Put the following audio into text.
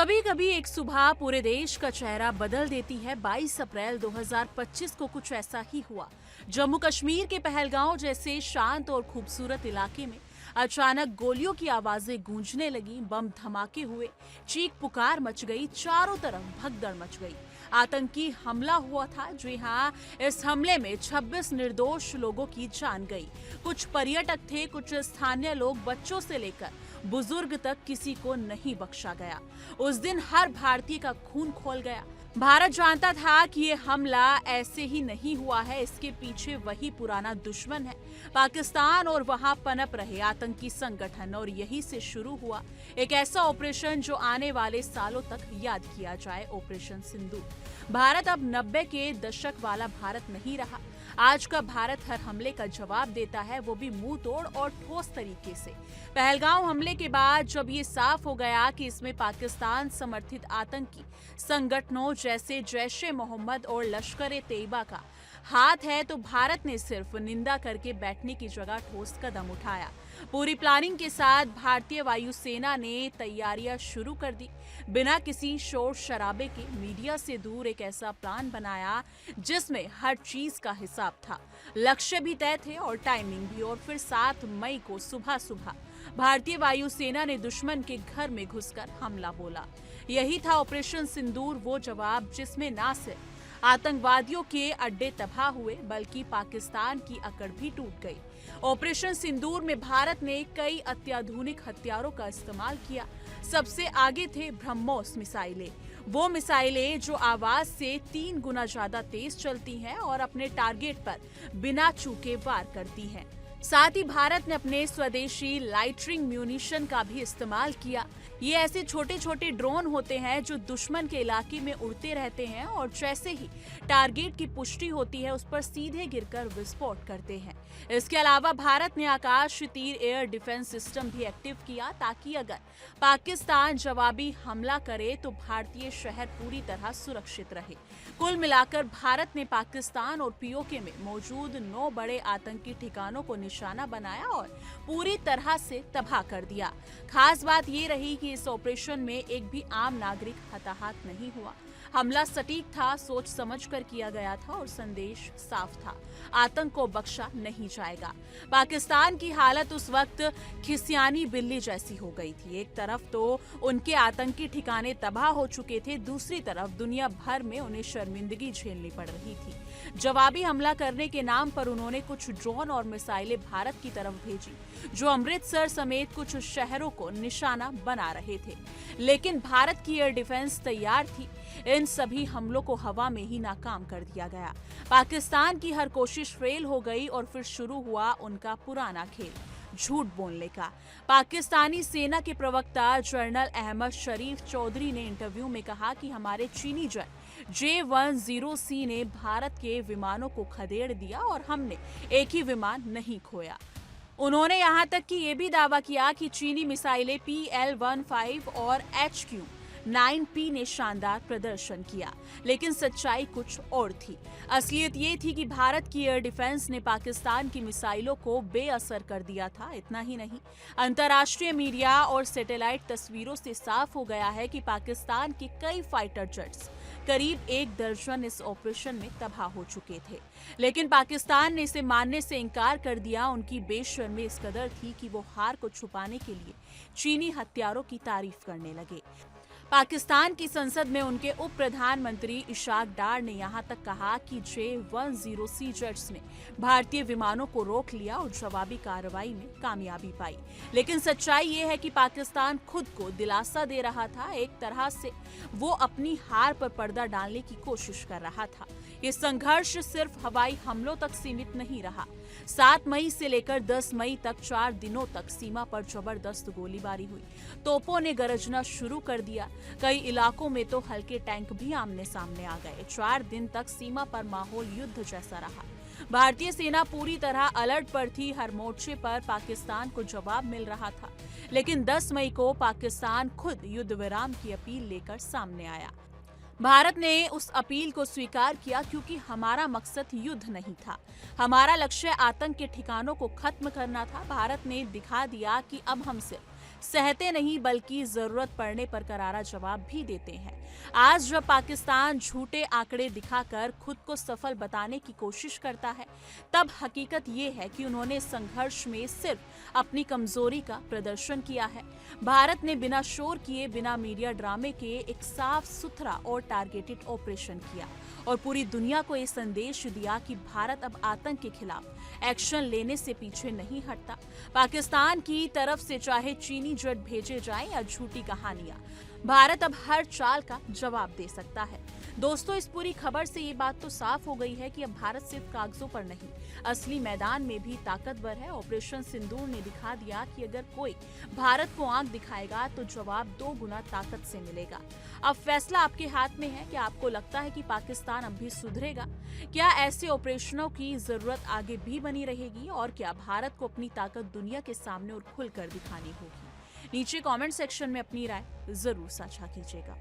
कभी कभी एक सुबह पूरे देश का चेहरा बदल देती है। 22 अप्रैल 2025 को कुछ ऐसा ही हुआ। जम्मू कश्मीर के पहलगांव जैसे शांत और खूबसूरत इलाके में अचानक गोलियों की आवाजें गूंजने लगी, बम धमाके हुए, चीख पुकार मच गई, चारों तरफ भगदड़ मच गई। आतंकी हमला हुआ था। जी हाँ, इस हमले में 26 निर्दोष लोगों की जान गई। कुछ पर्यटक थे, कुछ स्थानीय लोग, बच्चों से लेकर बुजुर्ग तक किसी को नहीं बख्शा गया। उस दिन हर भारतीय का खून खौल गया। भारत जानता था कि ये हमला ऐसे ही नहीं हुआ है, इसके पीछे वही पुराना दुश्मन है, पाकिस्तान, और वहां पनप रहे आतंकी संगठन। और यही से शुरू हुआ एक ऐसा ऑपरेशन जो आने वाले सालों तक याद किया जाए, ऑपरेशन सिंदूर। भारत अब 90 के दशक वाला भारत नहीं रहा। आज का भारत हर हमले का जवाब देता है, वो भी मुंह तोड़ और ठोस तरीके से। पहलगांव हमले के बाद जब ये साफ हो गया कि इसमें पाकिस्तान समर्थित आतंकी संगठनों जैसे जैश-ए मोहम्मद और लश्कर-ए-तैयबा का हाथ है, तो भारत ने सिर्फ निंदा करके बैठने की जगह ठोस कदम उठाया। पूरी प्लानिंग के साथ भारतीय वायुसेना ने तैयारियां शुरू कर दी। बिना किसी शोर शराबे के मीडिया से दूर एक ऐसा प्लान बनाया जिसमें हर चीज का हिसाब था, लक्ष्य भी तय थे और टाइमिंग भी। और फिर 7 मई को सुबह सुबह भारतीय वायुसेना ने दुश्मन के घर में घुसकर हमला बोला। यही था ऑपरेशन सिंदूर, वो जवाब जिसमें ना सिर्फ आतंकवादियों के अड्डे तबाह हुए बल्कि पाकिस्तान की अकड़ भी टूट गई। ऑपरेशन सिंदूर में भारत ने कई अत्याधुनिक हथियारों का इस्तेमाल किया। सबसे आगे थे ब्रह्मोस मिसाइलें, वो मिसाइलें जो आवाज से 3 गुना ज्यादा तेज चलती हैं और अपने टारगेट पर बिना चूके वार करती हैं। साथ ही भारत ने अपने स्वदेशी लाइटरिंग म्यूनिशन का भी इस्तेमाल किया। ये ऐसे छोटे छोटे ड्रोन होते हैं जो दुश्मन के इलाके में उड़ते रहते हैं और जैसे ही टारगेट की पुष्टि होती है उस पर सीधे गिरकर विस्फोट करते हैं। इसके अलावा भारत ने आकाश तीर एयर डिफेंस सिस्टम भी एक्टिव किया ताकि अगर पाकिस्तान जवाबी हमला करे तो भारतीय शहर पूरी तरह सुरक्षित रहे। कुल मिलाकर भारत ने पाकिस्तान और पीओके में मौजूद 9 बड़े आतंकी ठिकानों को निशाना बनाया और पूरी तरह से तबाह कर दिया। खास बात ये रही कि इस ऑपरेशन में एक भी आम नागरिक हताहत नहीं हुआ। हमला सटीक था, सोच समझकर किया गया था और संदेश साफ था, आतंक को बख्शा नहीं जाएगा। पाकिस्तान की हालत उस वक्त खिसियानी बिल्ली जैसी हो गई थी। एक तरफ तो उनके आतंकी ठिकाने तबाह हो चुके थे, दूसरी तरफ दुनिया भर में उन्हें शर्मिंदगी झेलनी पड़ रही थी। जवाबी हमला करने के नाम पर उन्होंने कुछ ड्रोन और मिसाइलें भारत की तरफ भेजी जो अमृतसर समेत कुछ शहरों को निशाना बना रहे थे। लेकिन भारत की एयर डिफेंस तैयार थी। इन सभी हमलों को हवा में ही नाकाम कर दिया गया। पाकिस्तान की हर कोशिश फेल हो गई और फिर शुरू हुआ उनका पुराना खेल, झूठ बोलने का। पाकिस्तानी सेना के प्रवक्ता जनरल अहमद शरीफ चौधरी ने इंटरव्यू में कहा कि हमारे चीनी जेट J-10C ने भारत के विमानों को खदेड़ दिया और हमने एक ही विमान नहीं खोया। उन्होंने यहां तक कि ये भी दावा किया कि चीनी मिसाइलें PL-15 और HQ-9P ने शानदार प्रदर्शन किया। लेकिन सच्चाई कुछ और थी। असलियत ये थी कि भारत की एयर डिफेंस ने पाकिस्तान की मिसाइलों को बेअसर कर दिया था। इतना ही नहीं, अंतर्राष्ट्रीय मीडिया और सैटेलाइट तस्वीरों से साफ हो गया है कि पाकिस्तान के कई फाइटर जेट्स, करीब 1 दर्जन इस ऑपरेशन में तबाह हो चुके थे। लेकिन पाकिस्तान ने इसे मानने से इनकार कर दिया। उनकी बेशर्मी इस कदर थी कि वो हार को छुपाने के लिए चीनी हथियारों की तारीफ करने लगे। पाकिस्तान की संसद में उनके उप प्रधानमंत्री इशाक डार ने यहां तक कहा कि J-10C जेट्स ने भारतीय विमानों को रोक लिया और जवाबी कार्रवाई में कामयाबी पाई। लेकिन सच्चाई ये है कि पाकिस्तान खुद को दिलासा दे रहा था। एक तरह से वो अपनी हार पर पर्दा डालने की कोशिश कर रहा था। ये संघर्ष सिर्फ हवाई हमलों तक सीमित नहीं रहा। 7 मई से लेकर 10 मई तक 4 दिनों तक सीमा पर जबरदस्त गोलीबारी हुई। तोपों ने गरजना शुरू कर दिया। कई इलाकों में तो हल्के टैंक भी आमने सामने आ गए। 4 दिन तक सीमा पर माहौल युद्ध जैसा रहा। भारतीय सेना पूरी तरह अलर्ट पर थी। हर मोर्चे पर पाकिस्तान को जवाब मिल रहा था। लेकिन 10 मई को पाकिस्तान खुद युद्ध विराम की अपील लेकर सामने आया। भारत ने उस अपील को स्वीकार किया क्योंकि हमारा मकसद युद्ध नहीं था। हमारा लक्ष्य आतंक के ठिकानों को खत्म करना था। भारत ने दिखा दिया कि अब हम सिर्फ सहते नहीं बल्कि जरूरत पड़ने पर करारा जवाब भी देते हैं। आज जब पाकिस्तान झूठे आंकड़े दिखाकर खुद को सफल बताने की कोशिश करता है, तब हकीकत ये है कि उन्होंने संघर्ष में सिर्फ अपनी कमजोरी का प्रदर्शन किया है। भारत ने बिना शोर किए, बिना मीडिया ड्रामे के एक साफ सुथरा और टारगेटेड ऑपरेशन किया और पूरी दुनिया को ये संदेश दिया कि भारत अब आतंक के खिलाफ एक्शन लेने से पीछे नहीं हटता। पाकिस्तान की तरफ से चाहे चीनी जेट भेजे जाएं या झूठी कहानियां, भारत अब हर चाल का जवाब दे सकता है। दोस्तों, इस पूरी खबर से ये बात तो साफ हो गई है कि अब भारत सिर्फ कागजों पर नहीं, असली मैदान में भी ताकतवर है। ऑपरेशन सिंदूर ने दिखा दिया कि अगर कोई भारत को आंख दिखाएगा तो जवाब 2 गुना ताकत से मिलेगा। अब फैसला आपके हाथ में है कि आपको लगता है कि पाकिस्तान अब भी सुधरेगा? क्या ऐसे ऑपरेशनों की जरूरत आगे भी बनी रहेगी और क्या भारत को अपनी ताकत दुनिया के सामने और खुलकर दिखानी होगी? नीचे कमेंट सेक्शन में अपनी राय जरूर साझा कीजिएगा।